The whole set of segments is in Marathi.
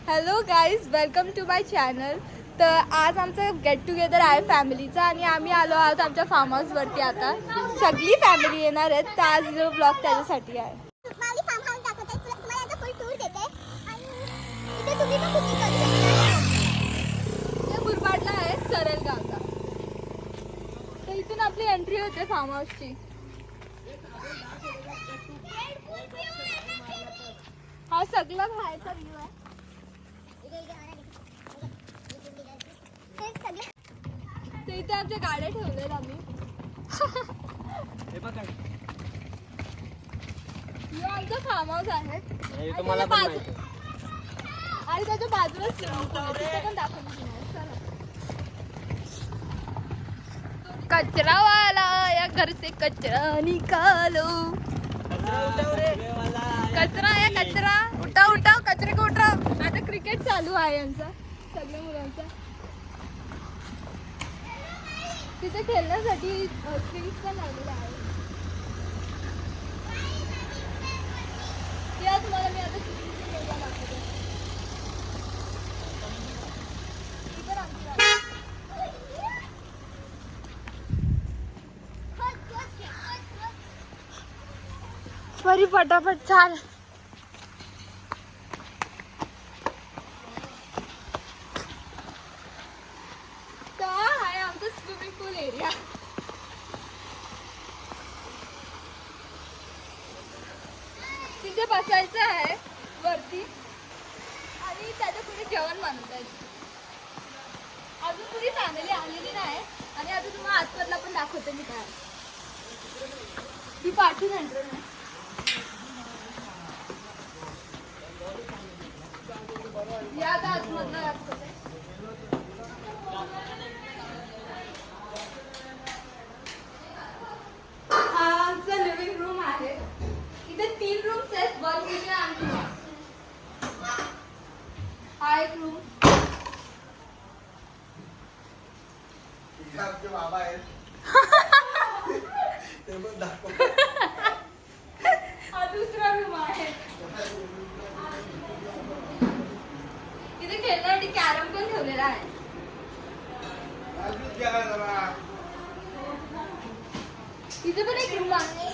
Hello guys, welcome to my channel. तर आज आमचं गेट टुगेदर आहे फॅमिलीचा आणि आम्ही आलो आहोत आमच्या फार्म हाऊसवरती. आता सगळी फॅमिली येणार आहेत, तर आज जो ब्लॉग त्याच्यासाठी आहे. मुरबाडला आहे सरळगावचा. तर इथून आपली एंट्री होते फार्म हाऊसची. हा सगळा बाहेरचा व्ह्यू आहे. तर इथे आमच्या गाड्या ठेवलेत आम्ही. आमचं फार्म हाऊस आहे आणि त्याच्या बाजूलाच पण दाखवलं. कचरा वाला या घर से कचरा निकालो. कचरा आहे कचरा, उठाव उठाव कचरे को उठाव. आता क्रिकेट चालू आहे यांचा सगळ्या मुलांचा. तिथे खेळण्यासाठी स्ट्रिंग्स पण लावलेले आहे. या तुम्हाला मी आता स्ट्रिंगची खेळला दाखवते. बरी पटापट चाल. आहे आमचं स्विमिंग पूल एरिया. तिथे बसायचं आहे वरती आणि त्याच्या पुढे जेवण बनवतायचं. अजून पुढे फॅमिली आलेली नाही आणि आता तुम्हाला आतमधला पण दाखवते मी काय. ती पाठवून एंट्री नाही. या आता आतमधला दाखवते. हा आमचा लिव्हिंग रूम आहे. इथे 3 रूम्स आहेत, वन किचन आणि हा एक रूम. बाबा आहेत. हा दुसरा रूम आहे. इथे खेळण्यासाठी कॅरम पण ठेवलेला आहे. इथे पण एक रूम आहे.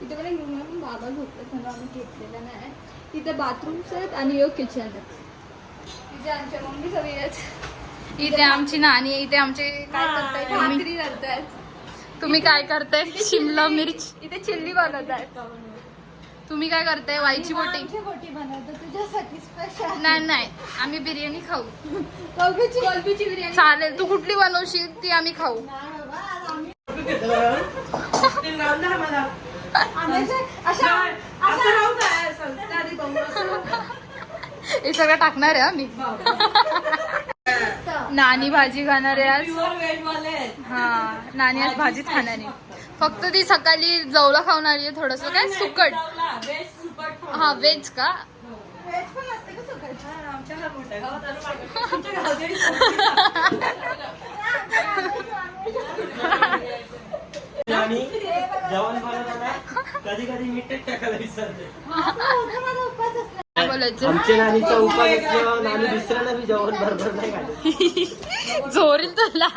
इथे पण एक रूम आहे, पण बाबा झोपतात म्हणून आम्ही घेतलेला नाही. इथे बाथरूम्स आहेत आणि एक किचन आहे. इथे आमच्या मम्मी सगळी आहेत. इथे आमची नानी आहे. इथे आमचे काय करताय भाकरी करतायत. तुम्ही काय करताय? शिमला मिर्च. इथे चिल्ली बनवत आहेत. तुम्ही काय करताय? वाईची बोटी. बोटी बनवतो तुझ्यासाठी स्पेशल. नाही आम्ही बिर्याणी खाऊ. कोलबीची बिर्याणी चालेल, तू कुठली बनवशील ती आम्ही खाऊ. हे सगळं टाकणार आहे आम्ही. नानी भाजी खाणार आहे आज. हा, नानी आज भाजीच खाणार आहे. फक्त ती सकाळी जवला खाऊन आली आहे थोडस. काय सुकट. हा, व्हेज का? कधी कधी मीठ टाकायला विसरते. आमच्या नानीचा उपास असल्यावर नानी दुसऱ्याला बी जेवण बरोबर नाही खाली. जोरील तुला.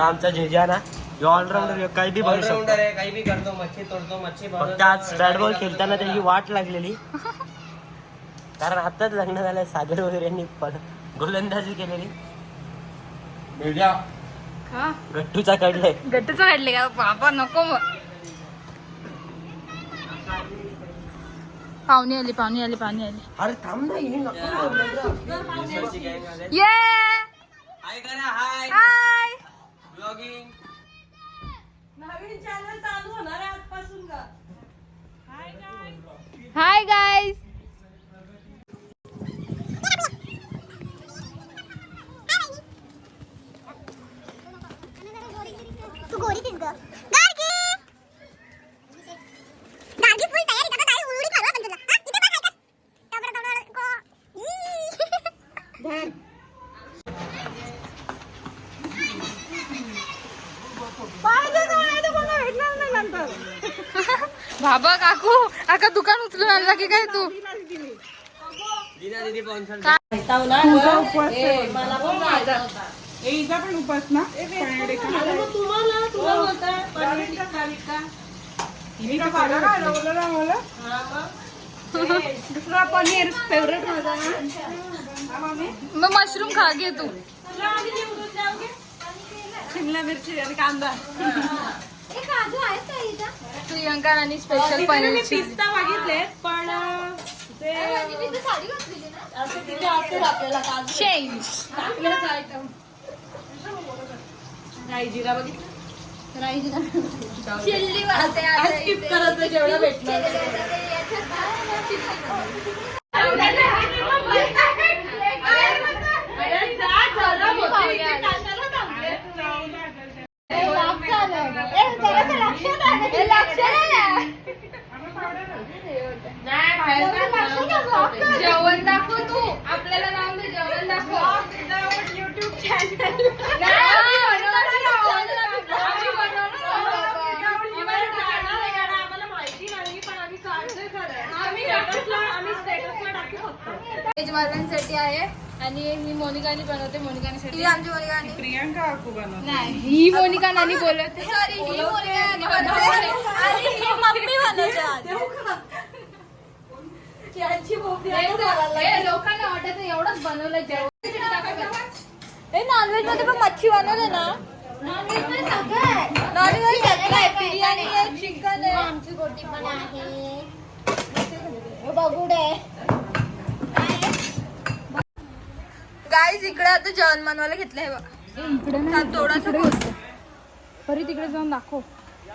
आमचा जेजा ना ऑलराऊंडर, काही बी बनवू शकतो. काही बी करतो, मच्छी तोडतो, मच्छी. फक्त आज बॅट बॉल खेळताना त्याची वाट लागलेली, कारण आताच लग्न झालंय. सागर वगैरे यांनी गोलंदाजी केलेली. गट्टूचा काढलाय. गट्टूचा काढले का बाबा? नको मग. पाहुणे आली. अरे थांब ना, ये हाय करा. हाय हाय. ब्लॉगिंग नवीन चॅनल चालू होणार आहे आजपासून का. Hi guys. तू गोरी तीस ग. गार्गी गार्गी फुल तयारी. आता काय उलडी खावा पण तुला. इथे बघ काय टबर को. पाहिजे तो नाही तर कोणा भेटणार नाही नंतर. बाबा काकू आका दुकान उचलून आणला की काय तू पण उपास ना दुसरा पनीर फेवरेट माझा मग मशरूम खा घे तू शिमला मिरची आणि कांदा प्रियंका आणि स्पेशल पनीर पिस्ता मागितले पण ते असं तिथे असेल आपल्याला काजू चेंज राई जिरा बघितलं चिल्ली वाजते आता स्किप करायचं जेवढं भेटलं जेवण दाखव तू आपल्याला नाव दे जेवण दाखव युट्यूब चॅनल साठी आहे आणि ही मोनिकाने बनवते मोनिकासाठी आमची मुलगी आणि प्रियांका काकू बनव नाही ही मोनिका नानी बोलवते सॉरी ही मुलगी आणि बनवते आणि ही मम्मी बनवते लोकांना वाटत एवढंच बनवलं जेवण नॉनव्हेज मध्ये पण मच्छी बनवते ना नॉनव्हेज मध्ये सगळं आहे बिर्याणी आहे चिकन आहे आमची गोटी पण आहे बघूड आहे गाईज इकडे आता जेवण बनवायला घेतलंय बघा इकडे थोडासा परी तिकडे जाऊन दाखव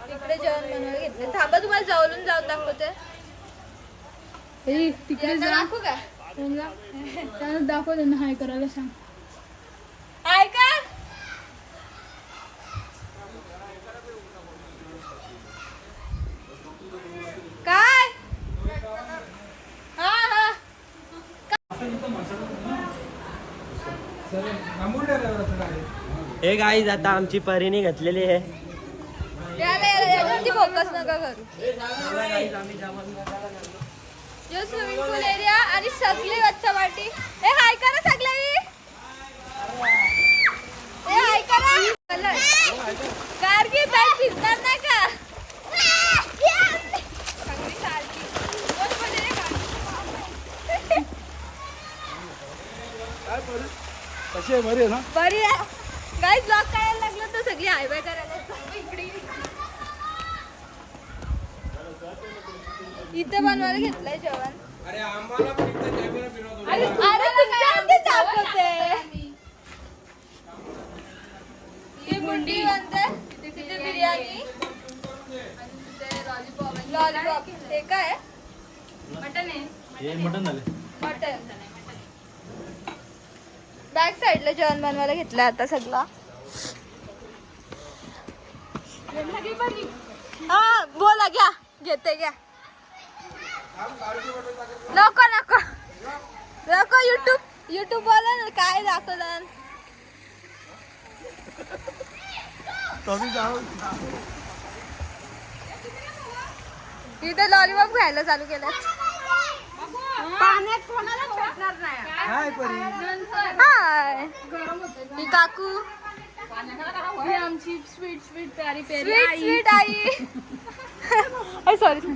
इकडे जेवण बनवायला घेतलंय थांबा तुम्हाला जवळून जाऊन दाखवते तिकडे जा दाखवू का त्यांना दाखव त्यांना हाय करायला सांग आहे का काय हा हा हे गाईज आता आमची परीने घातलेली आहे यावरती फोकस नका करू जो स्विमिंग पूल एरिया आणि सगळी वच्चा वाटी हे हाय करा सगळी हे हाय करा कारगी बॅग भिजणार नाही का सगळी सारखी कोण बोलले रे का? बरी आहे गाईज ब्लॉग करायला लागलं तर सगळी हाय बाय करायला इकडे इथे बनवायला घेतलंय जेवण अरे तुमच्या हाती दाखवते ही मुंडी बनते तिथे बिर्याणी लॉलीपॉप ते काय मटन आहे मटन बॅक साईडला जेवण बनवायला घेतलं आता सगळं हा बोला घ्या घेते घ्या नको नको नको युट्यूब बोला ना काय दाखवलं इथे लॉलीपॉप खायला चालू केलं पाण्यात कोणाला भेटणार नाही हाय ही काकू ही आमची स्वीट प्यारी स्वीट आई सॉरी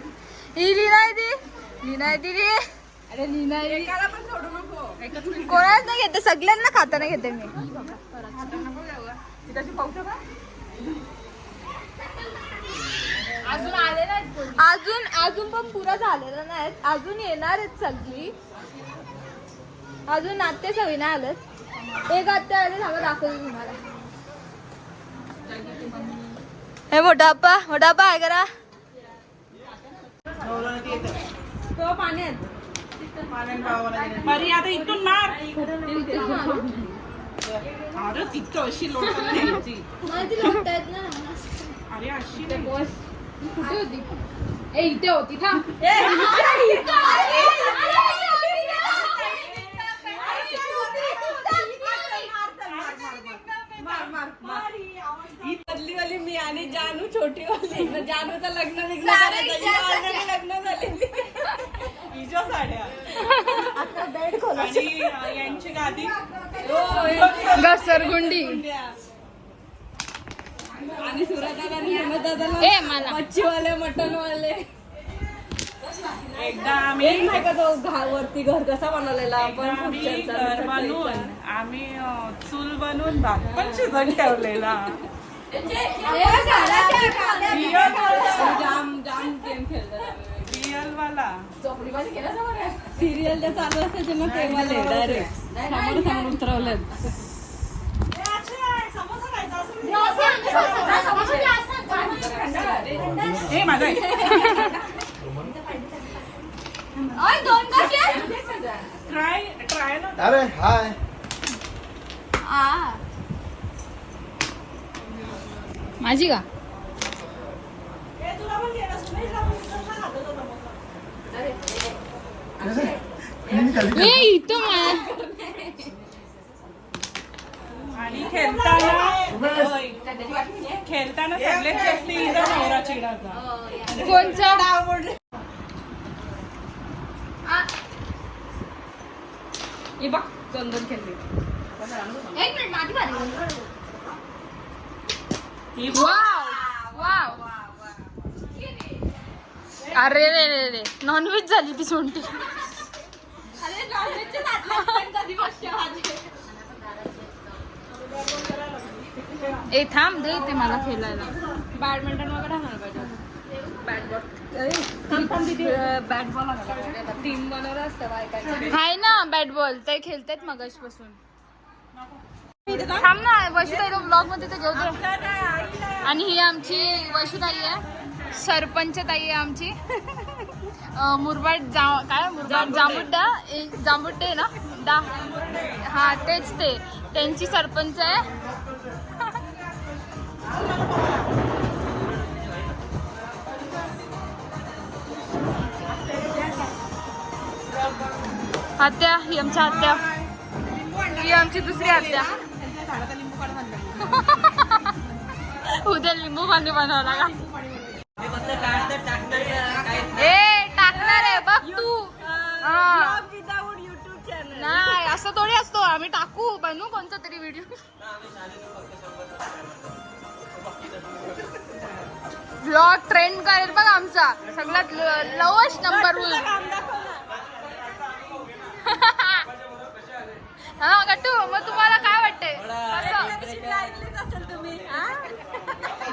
ही लीना दिदी अरे लीना एकाला पण सोडू नको कोणाच नाही घेते सगळ्यांना खाताना घेते मी त्याची पावसा का अजून आले नाही अजून पण पुरा झालेला नाही अजून येणार आहेत सगळी अजून नाते सगळी नाही आलेत एक आत्या आले थांबा दाखवते तुम्हाला हे मोठा आप्पा आहे करा तो पाण्यात परी आता इथून मार अरे तिथं अशी लोटायला न्यायची मला ती लोटता येत ना अरे अशी कुठे होती ए इथे होती थांब ही बदली वाली मी आणि जानू छोटी वाली जानूचं लग्न आणि यांची गादी घसरगुंडी. आणि सुरताला आणि हेमदादाला ए मला मच्छीवाले मटनवाले. एकदा आम्ही नाही का तो वरती घर कसा बनवलेला आपण घर बनवून आम्ही चूल बनवून भात पण शिजवून ठेवलेला. जाम जाम गेम खेळतात रिअल वाला सिरियल जे चालू असायचे ना तेव्हा डायरेक्ट समोर समोर उतरवलेत. हे माझा दोन कसे ट्राय ट्राय ना. अरे हाय माझी का ए इथं आणि खेळताना सगळ्यात जास्त इजा नवरा चिडाचा. कोणचा हे बघ चंदन खेळले. एक मिनिट माझी बारी. ही वाव वाव. अरे रे रे रे नॉनव्हेज झाली ती सोंटी. अरे नॉनव्हेजचे नाटक पण कधी बसते माझे. ए थांब दे ते मला खेळायला. बॅडमिंटन वगैरे आणायला पाहिजे. बॅट बॉल टीम बनवलं असतं बायकांची. हाय ना बॅट बॉल ते खेळतायत मगाशपासून. थांब ना वैशुताई ब्लॉग मध्ये तर घेऊ दे. आणि ही आमची वैशुताई आहे. सरपंच ताई आहे आमची. मुरबाड काय मुरबाड जांबुड्डा जांबुड्डे ना डा हा तेच ते त्यांची सरपंच आहे. आत्या ही आमच्या आत्या. ही आमची दुसरी आत्या. उद्या लिंबू पाणी बनवला का. ए टाकणार आहे बघ तू. नाही असं थोडी असतो. आम्ही टाकू बनवू कोणता तरी व्हिडिओ. व्लॉग ट्रेंड करेल बघ आमचा सगळ्यात लवस्ट नंबर होईल. हा गट्टू मग तुम्हाला काय वाटतंय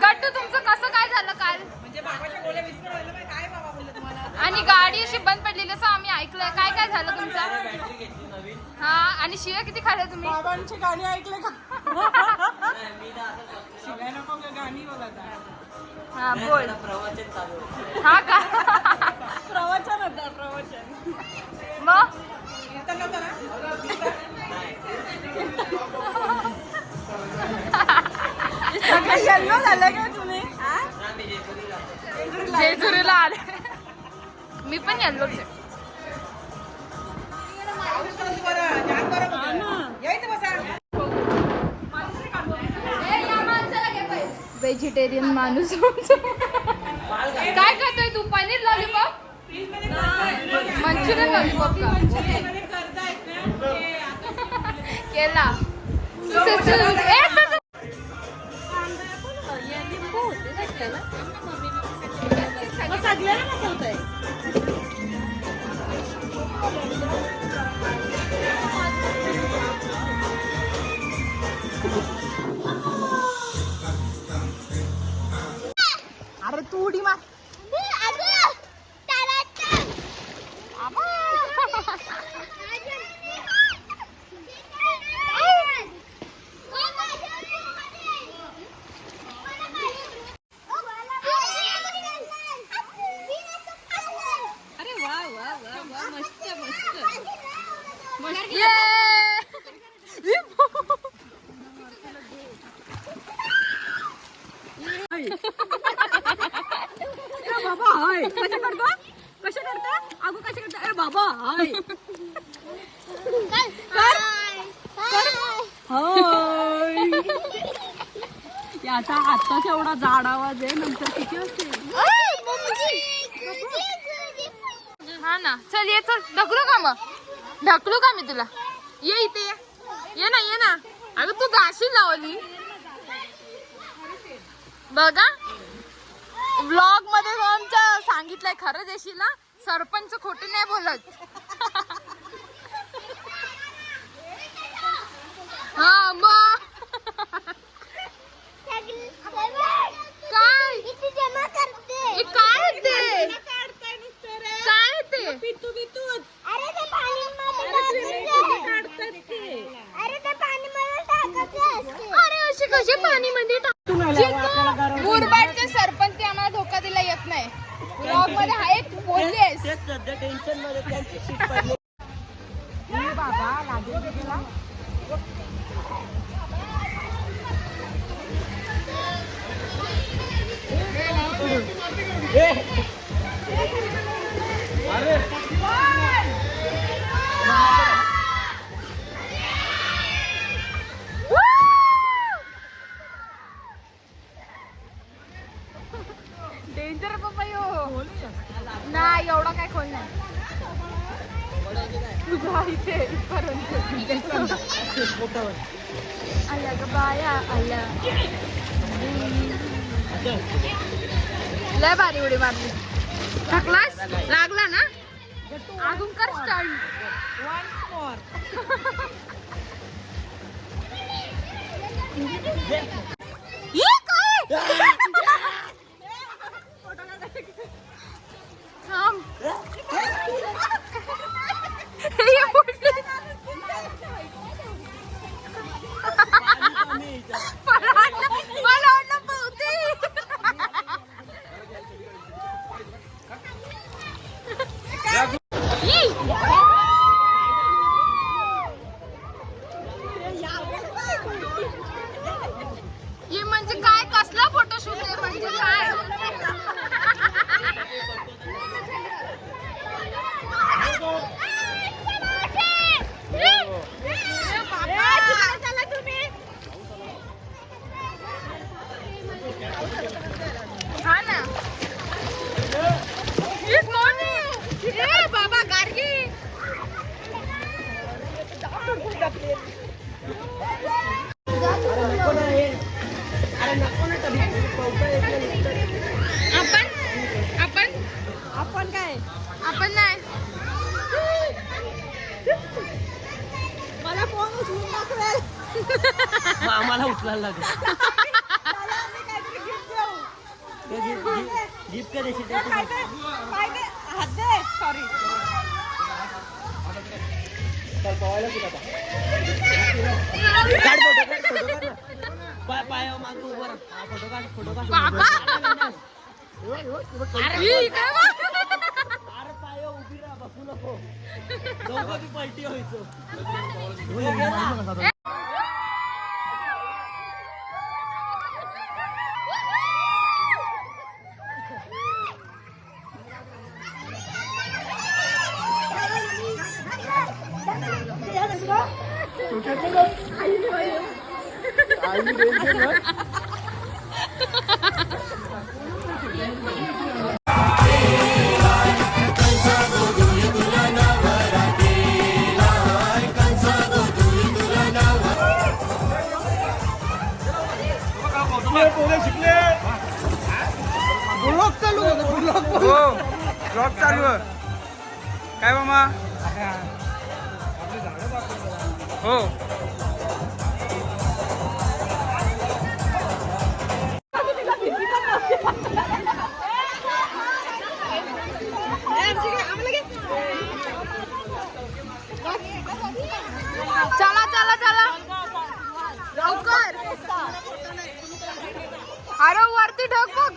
गट्टू तुमचं कसं काय झालं काल. आणि गाडी अशी बंद पडलेली असं आम्ही ऐकलंय. काय काय झालं तुमचं. हा आणि शिव्या किती खाल्ल्या तुम्ही. बाबांची गाणी ऐकले का. शिवाय नको गाणी बोलत. हा बोल. हा का प्रवचन होतं प्रवचन. मग येल्लो झालं का तुम्ही. जेजुरीला आले. मी पण येल्लोच आहे. व्हेजिटेरियन माणूस. काय करतोय तू. पनीर लॉलीपॉप मंचुरियन लॉलीपॉप का केला. सगळ्यांना कसं होतंय. अरे तू उडी मार. अरे वा वा वा वा मस्त मस्त. बाबा हाय कशा करतो कशा करता अगो कशा करता. अरे बाबा हाय याचा आत्ताच एवढा जाड आवाज आहे नंतर किती असेल. हा ना चल ये चल ढकलू का मग. ढकलू का मी तुला? ये इथे ये ना ये ना. अगं तू जाशील लावली बघा ब्लॉग मध्ये आमच्या सांगितलंय खरंच येशील ना. सरपंच खोटे नाही बोलत. हा मग काय जमा करते. हे काय ते काय ते अरे ते पाणी काढतात ते. अरे ते पाणी मध्ये टाकायचं असते. अरे असे कसे पाणी मध्ये मुरबाडचे सरपंच आम्हाला धोका दिला येत नाही. ब्लॉग मध्ये आहे तू बोललीस. सध्या टेन्शन मध्ये त्यांची सीट पडली. डेंजर पप्पा यो नाही एवढा काय खोल नाही. तुझा इथे इथपर्यंत आल्या ग बाया आल्या. लय भारी उडी मारली. थकलास लागला ना अजून कर स्टार्ट. थांब. हे मोठे. मला वाटलं पोहते. हे म्हणजे काय कसला फोटोशूट आहे म्हणजे काय. हा ना हे कोण आहे. ए बाबा गार्गी. आपण आपण आपण काय आपण नाही. मला कोण उचलून दाखवेल. आम्हाला उचलायला लागेल. गिफ्ट काय देशील? हात दे. सॉरी काढ फोटो काढ. पाय मागं उभं राहा. फोटो काढ. बाबा अरे इकडे बघ. अरे पाय उभी राहा बसू नको. दोघं बी पलटी व्हायचो. ब्लॉग चालू आहे काय मामा. हो चला चला चला लवकर. अरे वरती ढग बघ.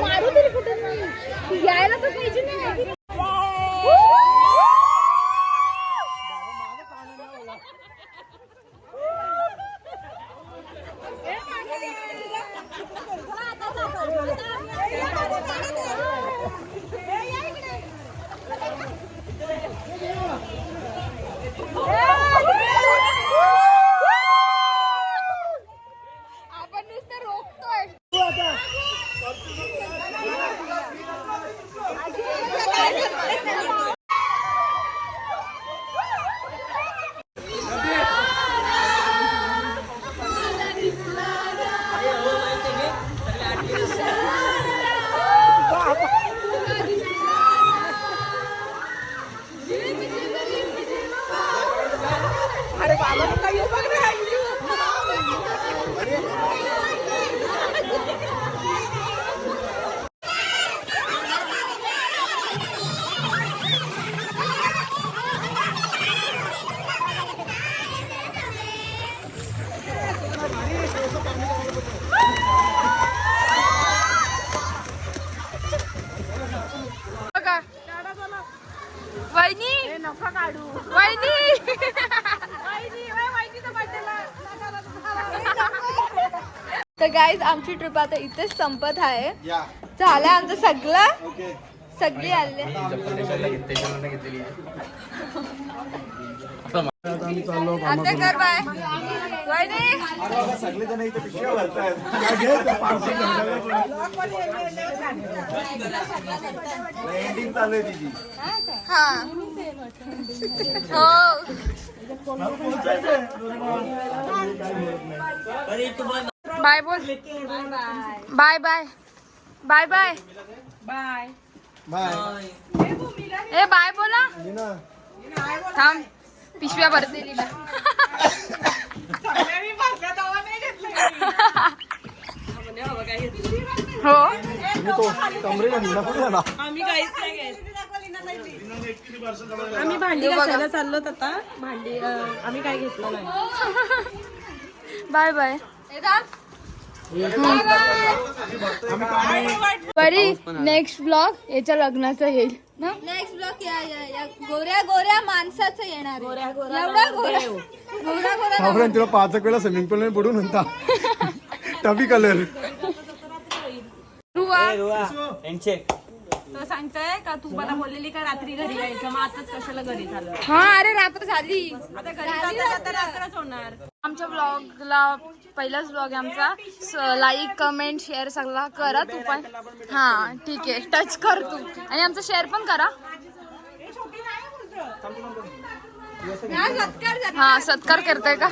मारू तरी कुठे नाही यायला तर पाहिजे नाही. बघा वहिनी वहिनी तर गाईज आमची ट्रिप आता इथेच संपत आहे. झालं आमचं सगळं सगळी आले. आता कर बाय वहिनी. हा हो बाय बोल. बाय बाय बाय बाय ए बाय बोला. थांब पिशव्या भरते तिला. हो आम्ही भांडी घासायला चाललो आता. भांडी आम्ही काय घेतलं नाही. Bye bye. बरी नेक्स्ट ब्लॉग याच्या लग्नाचा येईल ना. नेक्स्ट ब्लॉक या गोऱ्या गोऱ्या माणसाचं येणार. एवढा गोरा तुला 5 वेळा स्विमिंग पूल बुडून होता टबी कलर. सांगताय का तू मला बोललेली का रात्री घरी यायचं, मग आताच कशाला घरी झालं. हा अरे रात्र झाली. आता घरी जाता रात्रच होणार. आमच्या ब्लॉगला पहिलाच ब्लॉग आहे आमचा. लाईक कमेंट शेअर सगळा करा तू पण. हा ठीक आहे टच कर तू आणि आमचा शेअर पण करा. हा सत्कार करताय का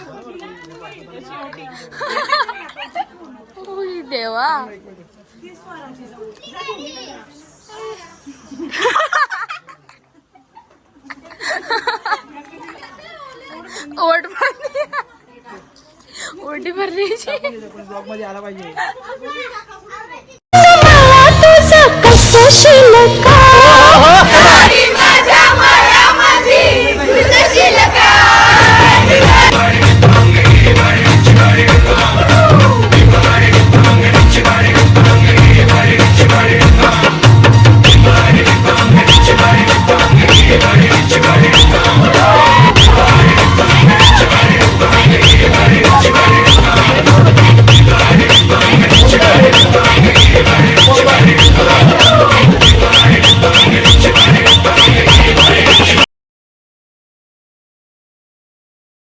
ओय देवा. ओट भरली ओटी भरलीची. ब्लॉग मध्ये आला पाहिजे. तुझं कसं शिल्लक